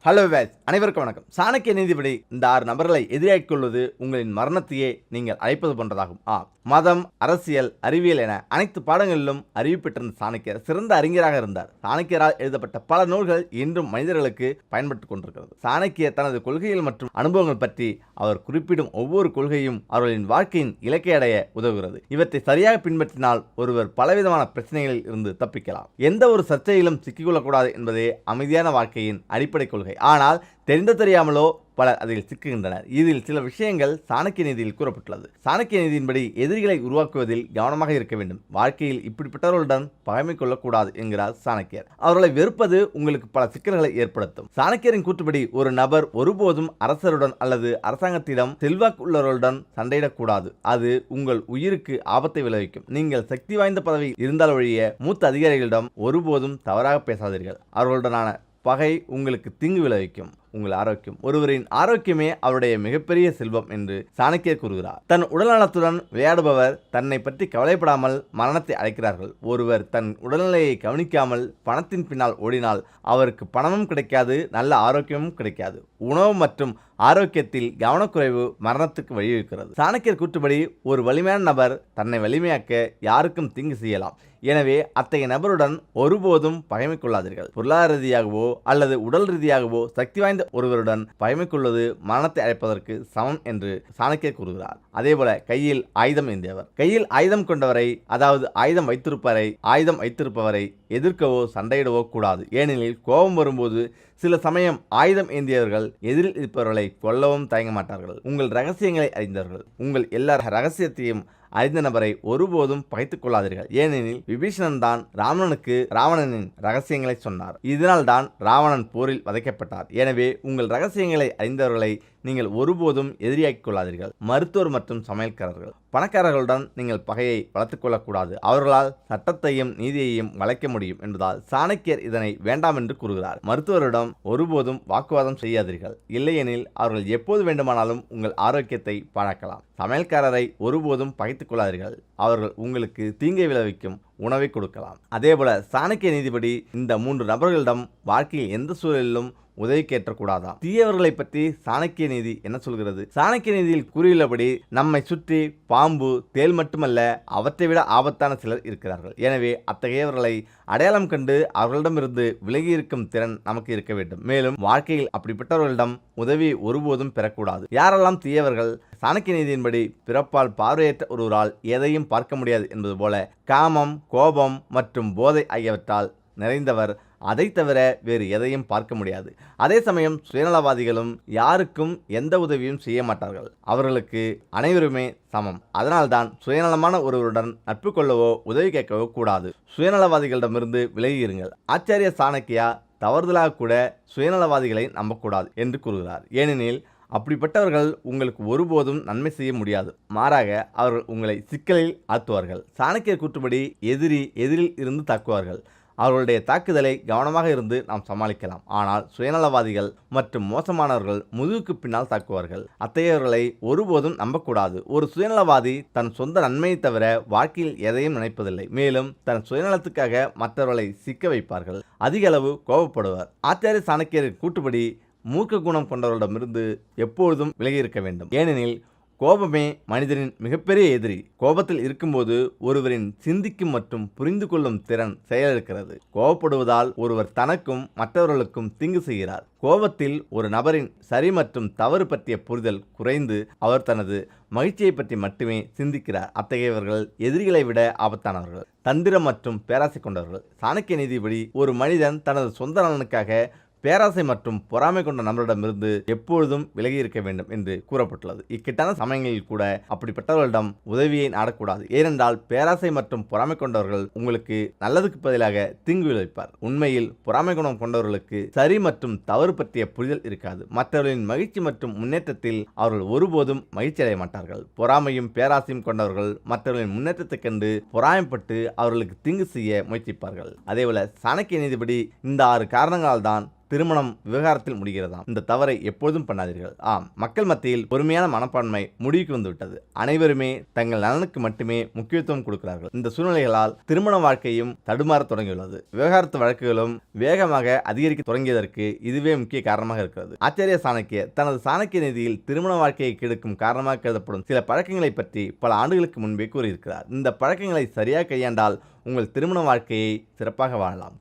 Hello ways அனைவருக்கும் வணக்கம். சாணக்கிய நீதிபடி இந்த 6 நபர்களை எதிராக்கிக் கொள்வது உங்களின் மரணத்தையே நீங்கள் அழைப்பது போன்றதாகும். மதம், அரசியல், அறிவியல் என அனைத்து பாடங்களிலும் அறிவு பெற்றிருந்த சாணக்கியர் சிறந்த அறிஞராக இருந்தார். சாணக்கியரால் எழுதப்பட்ட பல நூல்கள் இன்றும் மனிதர்களுக்கு பயன்பட்டுக் கொண்டிருக்கிறது. சாணக்கியர் தனது கொள்கைகள் மற்றும் அனுபவங்கள் பற்றி அவர் குறிப்பிடும் ஒவ்வொரு கொள்கையும் அவர்களின் வாழ்க்கையின் இலக்கை அடைய உதவுகிறது. இவற்றை சரியாக பின்பற்றினால் ஒருவர் பலவிதமான பிரச்சனைகளில் இருந்து தப்பிக்கலாம். எந்த ஒரு சர்ச்சையிலும் சிக்கிக்கொள்ளக்கூடாது என்பதே அமைதியான வாழ்க்கையின் அடிப்படை கொள்கை. ஆனால் தெரிந்து தெரியாமலோ பலர் அதில் சிக்குகின்றனர். இதில் சில விஷயங்கள் சாணக்கிய நீதியில் கூறப்பட்டுள்ளது. சாணக்கிய நீதியின்படி எதிரிகளை உருவாக்குவதில் கவனமாக இருக்க வேண்டும். வாழ்க்கையில் இப்படிப்பட்டவர்களுடன் பகைமை கொள்ளக்கூடாது என்கிறார் சாணக்கியர். அவர்களை வெறுப்பது உங்களுக்கு பல சிக்கல்களை ஏற்படுத்தும். சாணக்கியரின் கூற்றுப்படி ஒரு நபர் ஒருபோதும் அரசருடன் அல்லது அரசாங்கத்திடம் செல்வாக்கு உள்ளவர்களுடன் சண்டையிடக்கூடாது. அது உங்கள் உயிருக்கு ஆபத்தை விளைவிக்கும். நீங்கள் சக்தி வாய்ந்த பதவியில் இருந்தால் ஒழிய மூத்த அதிகாரிகளிடம் ஒருபோதும் தவறாக பேசாதீர்கள். அவர்களுடனான பகை உங்களுக்கு தீங்கு விளைவிக்கும். உங்கள் ஆரோக்கியம், ஒருவரின் ஆரோக்கியமே அவருடைய மிகப்பெரிய செல்வம் என்று சாணக்கியர் கூறுகிறார். தன் உடல்நலத்துடன் விளையாடுபவர் தன்னை பற்றி கவலைப்படாமல் மரணத்தை அழைக்கிறார்கள். ஒருவர் தன் உடல்நிலையை கவனிக்காமல் பணத்தின் பின்னால் ஓடினால் அவருக்கு பணமும் கிடைக்காது, நல்ல ஆரோக்கியமும் கிடைக்காது. உணவு மற்றும் ஆரோக்கியத்தில் கவனக்குறைவு மரணத்துக்கு வழிவகுக்கிறது. சாணக்கியர் கூற்றுப்படி ஒரு வலிமையான நபர் தன்னை வலிமையாக்க யாருக்கும் தீங்கு செய்யலாம். எனவே அத்தகைய நபருடன் ஒருபோதும் பகைமை கொள்ளாதீர்கள். பொருளாதார ரீதியாகவோ அல்லது உடல் ரீதியாகவோ சக்தி வாய்ந்த ஒருவருடன் பகைமை கொள்வது மரணத்தை அழைப்பதற்கு சமம் என்று சாணக்கியர் கூறுகிறார். அதேபோல கையில் ஆயுதம் ஏந்தியவர், கையில் ஆயுதம் கொண்டவரை, அதாவது ஆயுதம் வைத்திருப்பவரை எதிர்க்கவோ சண்டையிடவோ கூடாது. ஏனெனில் கோபம் வரும்போது சில சமயம் ஆயுதம் ஏந்தியவர்கள் எதிரில் இருப்பவர்களை கொல்லவும் தயங்க மாட்டார்கள். உங்கள் ரகசியங்களை அறிந்தவர்கள், உங்கள் எல்லா ரகசியத்தையும் அறிந்த நபரை ஒருபோதும் பகைத்துக் கொள்ளாதீர்கள். ஏனெனில் விபீஷணன் தான் ராவணனின் ரகசியங்களை சொன்னார். இதனால் தான் ராவணன் போரில் வதைக்கப்பட்டார். எனவே உங்கள் ரகசியங்களை அறிந்தவர்களை நீங்கள் ஒருபோதும் எதிரியாக்கிக் கொள்ளாதீர்கள். மருத்துவர் மற்றும் சமையல்காரர்கள், பணக்காரர்களுடன் நீங்கள் பகையை வளர்த்துக் கொள்ளக்கூடாது. அவர்களால் சட்டத்தையும் நீதியையும் வளைக்க முடியும் என்பதால் சாணக்கியர் இதனை வேண்டாம் என்று கூறுகிறார். மருத்துவரிடம் ஒருபோதும் வாக்குவாதம் செய்யாதீர்கள். இல்லையெனில் அவர்கள் எப்போது வேண்டுமானாலும் உங்கள் ஆரோக்கியத்தை பாழாக்கலாம். சமையல்காரரை ஒருபோதும் பகைத்துக் கொள்ளாதீர்கள். அவர்கள் உங்களுக்கு தீங்கை விளைவிக்கும் உணவை கொடுக்கலாம். அதேபோல சாணக்கிய நீதிபடி இந்த 3 நபர்களிடம் வாழ்க்கையில் எந்த சூழலிலும் உதவி கேட்டக்கூடாதாம். தீயவர்களை பற்றி சாணக்கிய நீதி என்ன சொல்கிறது? சாணக்கிய நீதியில் கூறியுள்ளபடி நம்மை சுற்றி பாம்பு, தேள் மட்டுமல்ல அவற்றை விட ஆபத்தான சிலர் இருக்கிறார்கள். எனவே அத்தகையவர்களை அடையாளம் கண்டு அவர்களிடமிருந்து விலகி இருக்கும் திறன் நமக்கு இருக்க வேண்டும். மேலும் வாழ்க்கையில் அப்படிப்பட்டவர்களிடம் உதவி ஒருபோதும் பெறக்கூடாது. யாரெல்லாம் தீயவர்கள்? சாணக்கிய நீதியின்படி பிறப்பால் பார்வையற்ற ஒருவரால் எதையும் பார்க்க முடியாது என்பது போல காமம், கோபம் மற்றும் போதை ஆகியவற்றால் நிறைந்தவர் அதை தவிர வேறு எதையும் பார்க்க முடியாது. அதே சமயம் சுயநலவாதிகளும் யாருக்கும் எந்த உதவியும் செய்ய மாட்டார்கள். அவர்களுக்கு அனைவருமே சமம். அதனால்தான் சுயநலமான ஒருவருடன் நட்பு கொள்ளவோ உதவி கேட்கவோ கூடாது. சுயநலவாதிகளிடமிருந்து விலகியிருங்கள். ஆச்சாரிய சாணக்கியா தவறுதலாக கூட சுயநலவாதிகளை நம்பக்கூடாது என்று கூறுகிறார். ஏனெனில் அப்படிப்பட்டவர்கள் உங்களுக்கு ஒருபோதும் நன்மை செய்ய முடியாது. மாறாக அவர்கள் உங்களை சிக்கலில் ஆழ்த்துவார்கள். சாணக்கியர் கூற்றுப்படி எதிரில் இருந்து தாக்குவார்கள். அவர்களுடைய தாக்குதலை கவனமாக இருந்து நாம் சமாளிக்கலாம். ஆனால் சுயநலவாதிகள் மற்றும் மோசமானவர்கள் முதுகுக்கு பின்னால் தாக்குவார்கள். அத்தகையவர்களை ஒருபோதும் நம்பக்கூடாது. ஒரு சுயநலவாதி தன் சொந்த நன்மையை தவிர வாழ்க்கையில் எதையும் நினைப்பதில்லை. மேலும் தன் சுயநலத்துக்காக மற்றவர்களை சிக்க வைப்பார்கள். அதிக அளவு கோபப்படுவர். ஆச்சாரிய சாணக்கியரின் கூற்றுப்படி மூர்க்க குணம் கொண்டவர்களிடமிருந்து எப்பொழுதும் விலகி இருக்க வேண்டும். ஏனெனில் கோபமே மனிதனின் மிகப்பெரிய எதிரி. கோபத்தில் இருக்கும்போது ஒருவரின் சிந்திக்கும் மற்றும் புரிந்து கொள்ளும் திறன் செயலிழக்கிறது. கோபப்படுவதால் ஒருவர் தனக்கும் மற்றவர்களுக்கும் தீங்கு செய்கிறார். கோபத்தில் ஒரு நபரின் சரி மற்றும் தவறு பற்றிய புரிதல் குறைந்து அவர் தனது மகிழ்ச்சியை பற்றி மட்டுமே சிந்திக்கிறார். அத்தகையவர்கள் எதிரிகளை விட ஆபத்தானவர்கள், தந்திரம் மற்றும் பேராசை கொண்டவர்கள். சாணக்கிய நீதிபடி ஒரு மனிதன் தனது சொந்த நலனுக்காக பேராசை மற்றும் பொறாமை கொண்ட நபரிடமிருந்து எப்பொழுதும் விலகி இருக்க வேண்டும் என்று கூறப்பட்டுள்ளது. இக்கட்டான சமயங்களில் கூட அப்படிப்பட்டவர்களிடம் உதவியை நாடக்கூடாது. ஏனென்றால் பேராசை மற்றும் பொறாமை கொண்டவர்கள் உங்களுக்கு நல்லதுக்கு பதிலாக தீங்கு விளைவிப்பார். உண்மையில் பொறாமை குணம் கொண்டவர்களுக்கு சரி மற்றும் தவறு பற்றிய புரிதல் இருக்காது. மற்றவர்களின் மகிழ்ச்சி மற்றும் முன்னேற்றத்தில் அவர்கள் ஒருபோதும் மகிழ்ச்சி அடைய மாட்டார்கள். பொறாமையும் பேராசையும் கொண்டவர்கள் மற்றவர்களின் முன்னேற்றத்தை கண்டு பொறாமைப்பட்டு அவர்களுக்கு தீங்கு செய்ய முயற்சிப்பார்கள். அதேபோல சாணக்கிய நீதிபடி இந்த 6 காரணங்களால் தான் திருமணம் விவகாரத்தில் முடிகிறதாம். இந்த தவறை எப்போதும் பண்ணாதீர்கள். ஆம், மக்கள் மத்தியில் பொறுமையான மனப்பான்மை முடிவுக்கு வந்துவிட்டது. அனைவருமே தங்கள் நலனுக்கு மட்டுமே முக்கியத்துவம் கொடுக்கிறார்கள். இந்த சூழ்நிலைகளால் திருமண வாழ்க்கையும் தடுமாற தொடங்கியுள்ளது. விவகாரத்து வழக்குகளும் வேகமாக அதிகரிக்க தொடங்கியதற்கு இதுவே முக்கிய காரணமாக இருக்கிறது. ஆச்சாரிய சாணக்கியர் தனது சாணக்கிய நீதியில் திருமண வாழ்க்கையை கெடுக்கும் காரணமாக கருதப்படும் சில பழக்கங்களை பற்றி பல ஆண்டுகளுக்கு முன்பே கூறியிருக்கிறார். இந்த பழக்கங்களை சரியாக கையாண்டால் உங்கள் திருமண வாழ்க்கையை சிறப்பாக வாழலாம்.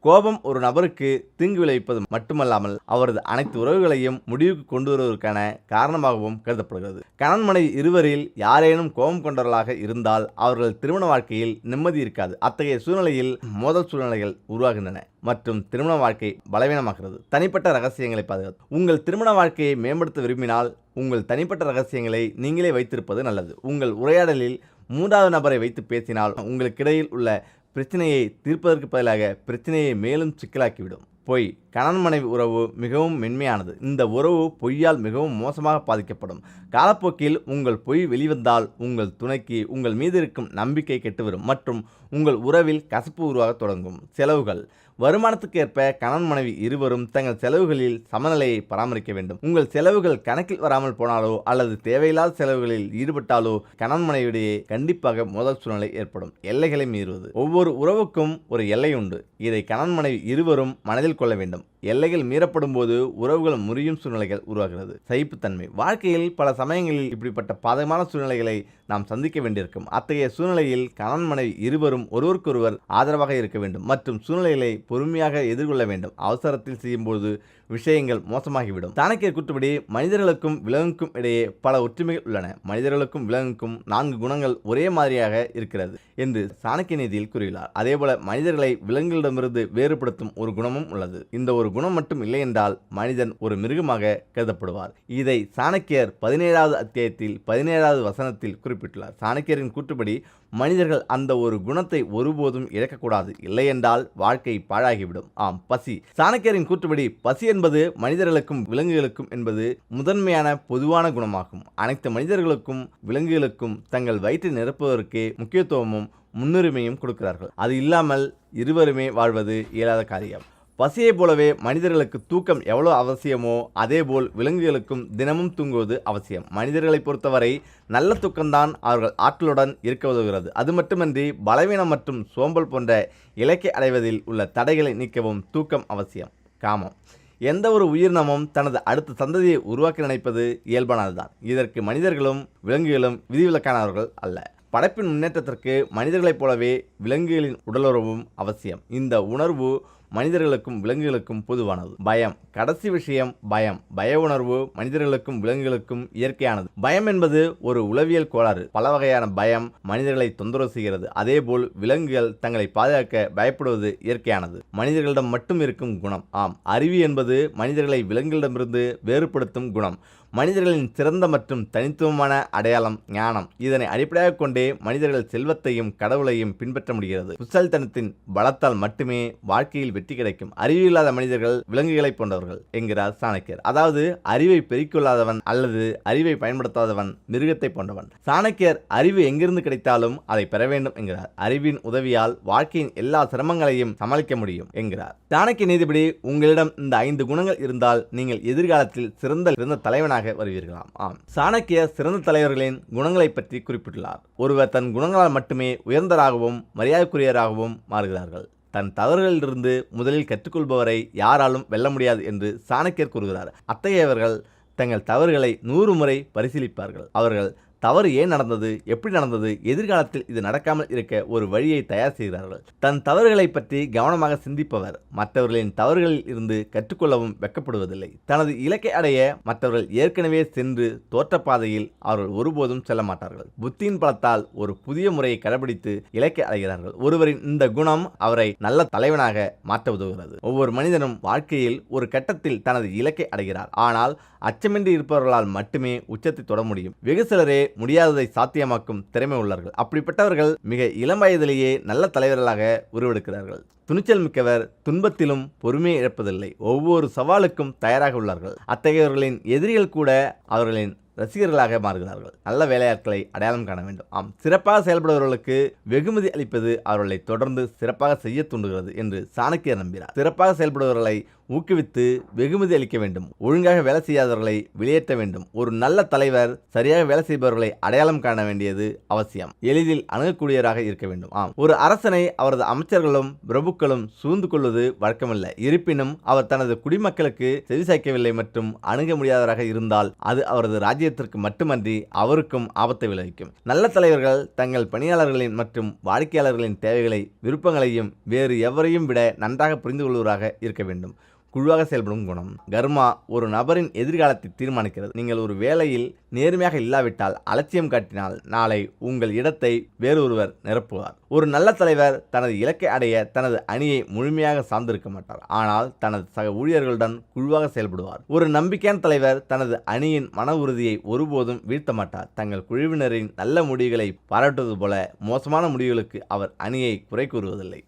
கோபம் ஒரு நபருக்கு தீங்கு விளைவிப்பது மட்டுமல்லாமல் அவரது அனைத்து உறவுகளையும் முடிவுக்கு கொண்டு வருவதற்கான காரணமாகவும் கருதப்படுகிறது. கணவன் மனைவி இருவரில் யாரேனும் கோபம் கொண்டவர்களாக இருந்தால் அவர்கள் திருமண வாழ்க்கையில் நிம்மதி இருக்காது. அத்தகைய சூழ்நிலையில் மோதல் சூழ்நிலைகள் உருவாகின்றன மற்றும் திருமண வாழ்க்கை பலவீனமாகிறது. தனிப்பட்ட ரகசியங்களை பாதுகாத்து உங்கள் திருமண வாழ்க்கையை மேம்படுத்த விரும்பினால் உங்கள் தனிப்பட்ட ரகசியங்களை நீங்களே வைத்திருப்பது நல்லது. உங்கள் உரையாடலில் மூன்றாவது நபரை வைத்து பேசினால் உங்களுக்கிடையில் உள்ள பிரச்சனையை தீர்ப்பதற்கு பதிலாக பிரச்சனையை மேலும் சிக்கலாக்கிவிடும். பொய். கணவன் மனைவி உறவு மிகவும் மென்மையானது. இந்த உறவு பொய்யால் மிகவும் மோசமாக பாதிக்கப்படும். காலப்போக்கில் உங்கள் பொய் வெளிவந்தால் உங்கள் துணைக்கு உங்கள் மீது இருக்கும் நம்பிக்கை கெட்டுவரும் மற்றும் உங்கள் உறவில் கசப்பு உருவாக தொடங்கும். செலவுகள். வருமானத்துக்கு ஏற்ப கணவன் மனைவி இருவரும் தங்கள் செலவுகளில் சமநிலையை பராமரிக்க வேண்டும். உங்கள் செலவுகள் கணக்கில் வராமல் போனாலோ அல்லது தேவையில்லாத செலவுகளில் ஈடுபட்டாலோ கணவன் மனைவியிடையே கண்டிப்பாக மோதல் சூழ்நிலை ஏற்படும். எல்லைகளை மீறுவது. ஒவ்வொரு உறவுக்கும் ஒரு எல்லை உண்டு. இதை கணவன் மனைவி இருவரும் மனதில் கொள்ள வேண்டும். எல்லைகள் மீறப்படும் போது உறவுகள் முறியும் சூழ்நிலைகள் உருவாகிறது. சகிப்புத்தன்மை. வாழ்க்கையில் பல சமயங்களில் இப்படிப்பட்ட பாதகமான சூழ்நிலைகளை நாம் சந்திக்க வேண்டியிருக்கும். அத்தகைய சூழ்நிலையில் கணவன் மனைவி இருவரும் ஒருவருக்கொருவர் ஆதரவாக இருக்க வேண்டும் மற்றும் சூழ்நிலைகளை பொறுமையாக எதிர்கொள்ள வேண்டும். அவசரத்தில் செய்யும்போது விஷயங்கள் மோசமாகிவிடும். சாணக்கியர் கூற்றுப்படி மனிதர்களுக்கும் விலங்குக்கும் இடையே பல ஒற்றுமைகள் உள்ளன. மனிதர்களுக்கும் விலங்குக்கும் 4 குணங்கள் ஒரே மாதிரியாக இருக்கிறது என்று சாணக்கிய நீதியில் கூறுகிறார். அதேபோல மனிதர்களை விலங்குகளிடமிருந்து வேறுபடுத்தும் ஒரு குணமும் உள்ளது. இந்த ஒரு குணம் மட்டும் இல்லை என்றால் மனிதன் ஒரு மிருகமாக கருதப்படுவார். இதை சாணக்கியர் 17வது அத்தியாயத்தில் 17வது வசனத்தில் குறிப்பிட்டுள்ளார். சாணக்கியரின் கூற்றுப்படி மனிதர்கள் அந்த ஒரு குணத்தை ஒருபோதும் இழக்கக்கூடாது. இல்லையென்றால் வாழ்க்கை பாழாகிவிடும். ஆம், பசி. சாணக்கியரின் கூற்றுப்படி பசி என்பது மனிதர்களுக்கும் விலங்குகளுக்கும் என்பது முதன்மையான பொதுவான குணமாகும். அனைத்து மனிதர்களுக்கும் விலங்குகளுக்கும் தங்கள் வயிற்றை நிரப்புவதற்கு முக்கியத்துவமும் முன்னுரிமையும் கொடுக்கிறார்கள். அது இல்லாமல் இருவருமே வாழ்வது இயலாத காரியம். பசியை போலவே மனிதர்களுக்கு தூக்கம் எவ்வளோ அவசியமோ அதேபோல் விலங்குகளுக்கும் தினமும் தூங்குவது அவசியம். மனிதர்களை பொறுத்தவரை நல்ல தூக்கம்தான் அவர்கள் ஆற்றலுடன் இருக்க உதவுகிறது. அது மட்டுமின்றி பலவீனம் மற்றும் சோம்பல் போன்ற இலக்கை அடைவதில் உள்ள தடைகளை நீக்கவும் தூக்கம் அவசியம். காமம். எந்த ஒரு உயிரினமும் தனது அடுத்த சந்ததியை உருவாக்க நினைப்பது இயல்பானதுதான். இதற்கு மனிதர்களும் விலங்குகளும் விதிவிலக்கானவர்கள் அல்ல. படைப்பின் முன்னேற்றத்திற்கு மனிதர்களைப் போலவே விலங்குகளின் உடலுறவும் அவசியம். இந்த உணர்வு மனிதர்களுக்கும் விலங்குகளுக்கும் பொதுவானது. பயம். கடைசி விஷயம் பயம். பய உணர்வு மனிதர்களுக்கும் விலங்குகளுக்கும் இயற்கையானது. பயம் என்பது ஒரு உளவியல் கோளாறு. பல வகையான பயம் மனிதர்களை தொந்தரவு செய்கிறது. அதேபோல் விலங்குகள் தங்களை பாதுகாக்க பயப்படுவது இயற்கையானது. மனிதர்களிடம் மட்டும் இருக்கும் குணம். ஆம், அறிவு என்பது மனிதர்களை விலங்குகளிடமிருந்து வேறுபடுத்தும் குணம். மனிதர்களின் சிறந்த மற்றும் தனித்துவமான அடையாளம் ஞானம். இதனை அடிப்படையாக கொண்டே மனிதர்கள் செல்வத்தையும் கடவுளையும் பின்பற்ற முடிகிறது. புத்தாலித்தனத்தின் பலத்தால் மட்டுமே வாழ்க்கையில் வெற்றி கிடைக்கும். அறிவில்லாத மனிதர்கள் விலங்குகளை போன்றவர்கள் என்கிறார் சாணக்கியர். அதாவது அறிவை பெருக்கொள்ளாதவன் அல்லது அறிவை பயன்படுத்தாதவன் மிருகத்தை போன்றவன். சாணக்கியர் அறிவு எங்கிருந்து கிடைத்தாலும் அதை பெற வேண்டும் என்கிறார். அறிவின் உதவியால் வாழ்க்கையின் எல்லா சிரமங்களையும் சமாளிக்க முடியும் என்கிறார். சாணக்கிய நீதிபடி உங்களிடம் இந்த 5 குணங்கள் இருந்தால் நீங்கள் எதிர்காலத்தில் சிறந்த தலைவனாக வருவீர்களாம். ஆம், சாணக்கியர் சிறந்த தலைவர்களின் குணங்களை பற்றி குறிப்பிட்டுள்ளார். ஒருவர் தன் குணங்களால் மட்டுமே உயர்ந்தராகவும் மரியாதைக்குரியராகவும் மாறுகிறார்கள். தன் தவறுகளிலிருந்து முதலில் கற்றுக்கொள்பவரை யாராலும் வெல்ல முடியாது என்று சாணக்கியர் கூறுகிறார். அத்தகையவர்கள் தங்கள் தவறுகளை 100 முறை பரிசீலிப்பார்கள். அவர்கள் தவறு ஏன் நடந்தது, எப்படி நடந்தது, எதிர்காலத்தில் இது நடக்காமல் இருக்க ஒரு வழியை தயார் செய்கிறார்கள். தன் தவறுகளை பற்றி கவனமாக சிந்திப்பவர் மற்றவர்களின் தவறுகளில் இருந்து கற்றுக்கொள்ளவும் வெட்கப்படுவதில்லை. தனது இலக்கை அடைய மற்றவர்கள் ஏற்கனவே சென்று தோற்ற பாதையில் அவர்கள் ஒருபோதும் செல்ல மாட்டார்கள். புத்தியின் பலத்தால் ஒரு புதிய முறையை கடைபிடித்து இலக்கை அடைகிறார்கள். ஒருவரின் இந்த குணம் அவரை நல்ல தலைவனாக மாற்ற உதவுகிறது. ஒவ்வொரு மனிதனும் வாழ்க்கையில் ஒரு கட்டத்தில் தனது இலக்கை அடைகிறார். ஆனால் அச்சமின்றி இருப்பவர்களால் மட்டுமே உச்சத்தை தொட முடியும். வெகு சிலரே முடியாததை சாத்தியமாக்கும் திறமை உள்ளவர்கள். அப்படிப்பட்டவர்கள் மிக இளம் வயதிலேயே நல்ல தலைவர்களாக உருவெடுக்கிறார்கள். துணிச்சல் மிக்கவர் துன்பத்திலும் பொறுமையை இழப்பதில்லை. ஒவ்வொரு சவாலுக்கும் தயாராக உள்ளார்கள். அத்தகையவர்களின் எதிரிகள் கூட அவர்களின் ரசிகர்களாக மாறுகிறார்கள். நல்ல வேலையாட்களை அடையாளம் காண வேண்டும். சிறப்பாக செயல்படுபவர்களுக்கு வெகுமதி அளிப்பது அவர்களை தொடர்ந்து சிறப்பாக செய்ய தூண்டுகிறது என்று சாணக்கியர் நம்புகிறார். சிறப்பாக செயல்படுபவர்களை ஊக்குவித்து வெகுமதி அளிக்க வேண்டும். ஒழுங்காக வேலை செய்யாதவர்களை வெளியேற்ற வேண்டும். ஒரு நல்ல தலைவர் சரியாக வேலை செய்பவர்களை அடையாளம் காண வேண்டியது அவசியம். எளிதில் அணுகக்கூடியவராக இருக்க வேண்டும். ஒரு அரசனை அவரது அமைச்சர்களும் பிரபுக்களும் சூழ்ந்து கொள்வது வழக்கமல்ல. இருப்பினும் அவர் தனது குடிமக்களுக்கு செவிசாய்க்கவில்லை மற்றும் அணுக முடியாதவராக இருந்தால் அது அவரது ராஜ்யத்திற்கு மட்டுமன்றி அவருக்கும் ஆபத்தை விளைவிக்கும். நல்ல தலைவர்கள் தங்கள் பணியாளர்களின் மற்றும் வாடிக்கையாளர்களின் தேவைகளை விருப்பங்களையும் வேறு எவரையும் விட நன்றாக புரிந்து கொள்வதாக இருக்க வேண்டும். குழுவாக செயல்படும் குணம். கர்மா ஒரு நபரின் எதிர்காலத்தை தீர்மானிக்கிறது. நீங்கள் ஒரு வேலையில் நேர்மையாக இல்லாவிட்டால், அலட்சியம் காட்டினால் நாளை உங்கள் இடத்தை வேறொருவர் நிரப்புவார். ஒரு நல்ல தலைவர் தனது இலக்கை அடைய தனது அணியை முழுமையாக சார்ந்திருக்க மாட்டார். ஆனால் தனது சக ஊழியர்களுடன் குழுவாக செயல்படுவார். ஒரு நம்பிக்கையான தலைவர் தனது அணியின் மன உறுதியை ஒருபோதும் வீழ்த்த மாட்டார். தங்கள் குழுவினரின் நல்ல முடிவுகளை பாராட்டுவது போல மோசமான முடிவுகளுக்கு அவர் அணியை குறை கூறுவதில்லை.